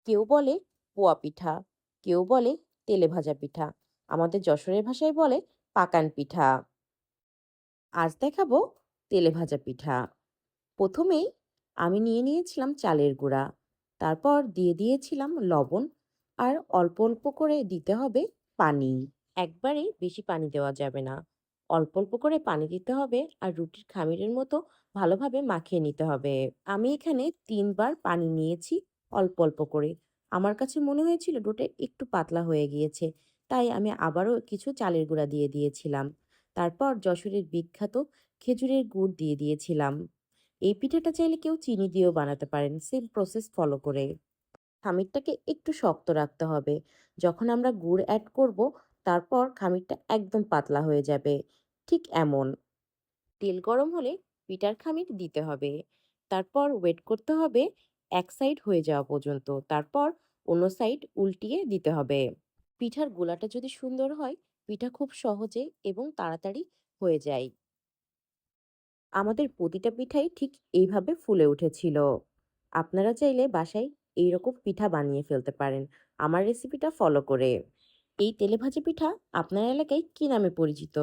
কেউ বলে পোয়া পিঠা, কেউ বলে তেলে ভাজা পিঠা। আমাদের যশোরের ভাষায় বলে পাকান পিঠা। আজ দেখাবো তেলে ভাজা পিঠা। প্রথমেই আমি নিয়ে নিয়েছিলাম চালের গুঁড়া, তারপর দিয়ে দিয়েছিলাম লবণ, আর অল্প অল্প করে দিতে হবে পানি। একবারে বেশি পানি দেওয়া যাবে না, অল্প অল্প করে পানি দিতে হবে আর রুটির খামিরের মতো ভালোভাবে মাখিয়ে নিতে হবে। আমি এখানে ৩ বার পানি নিয়েছি, অল্প অল্প করে। আমার কাছে মনে হয়েছিল ডোটা একটু পাতলা হয়ে গিয়েছে, তাই আমি আবারও কিছু চালের গুঁড়া দিয়ে দিয়েছিলাম। তারপর যশোরের বিখ্যাত খেজুরের গুড় দিয়ে দিয়েছিলাম। এই পিঠাটা চাইলে কেউ চিনি দিয়েও বানাতে পারেন, সেম প্রসেস ফলো করে। খামিরটাকে একটু শক্ত রাখতে হবে। যখন আমরা গুড় অ্যাড করব, তারপর খামিরটা একদম পাতলা হয়ে যাবে। ঠিক এমন। তেল গরম হলে পিঠার খামির দিতে হবে। তারপর ওয়েট করতে হবে এক সাইড হয়ে যাওয়া পর্যন্ত। তারপর অন্য সাইড উল্টিয়ে দিতে হবে। পিঠার গোলাটা যদি সুন্দর হয়, পিঠা খুব সহজে এবং তাড়াতাড়ি হয়ে যায়। আমাদের প্রতিটা পিঠাই ঠিক এইভাবে ফুলে উঠেছিল। আপনারা চাইলে বাসায় এইরকম পিঠা বানিয়ে ফেলতে পারেন আমার রেসিপিটা ফলো করে। এই তেলেভাজা পিঠা আপনার এলাকায় কি নামে পরিচিত?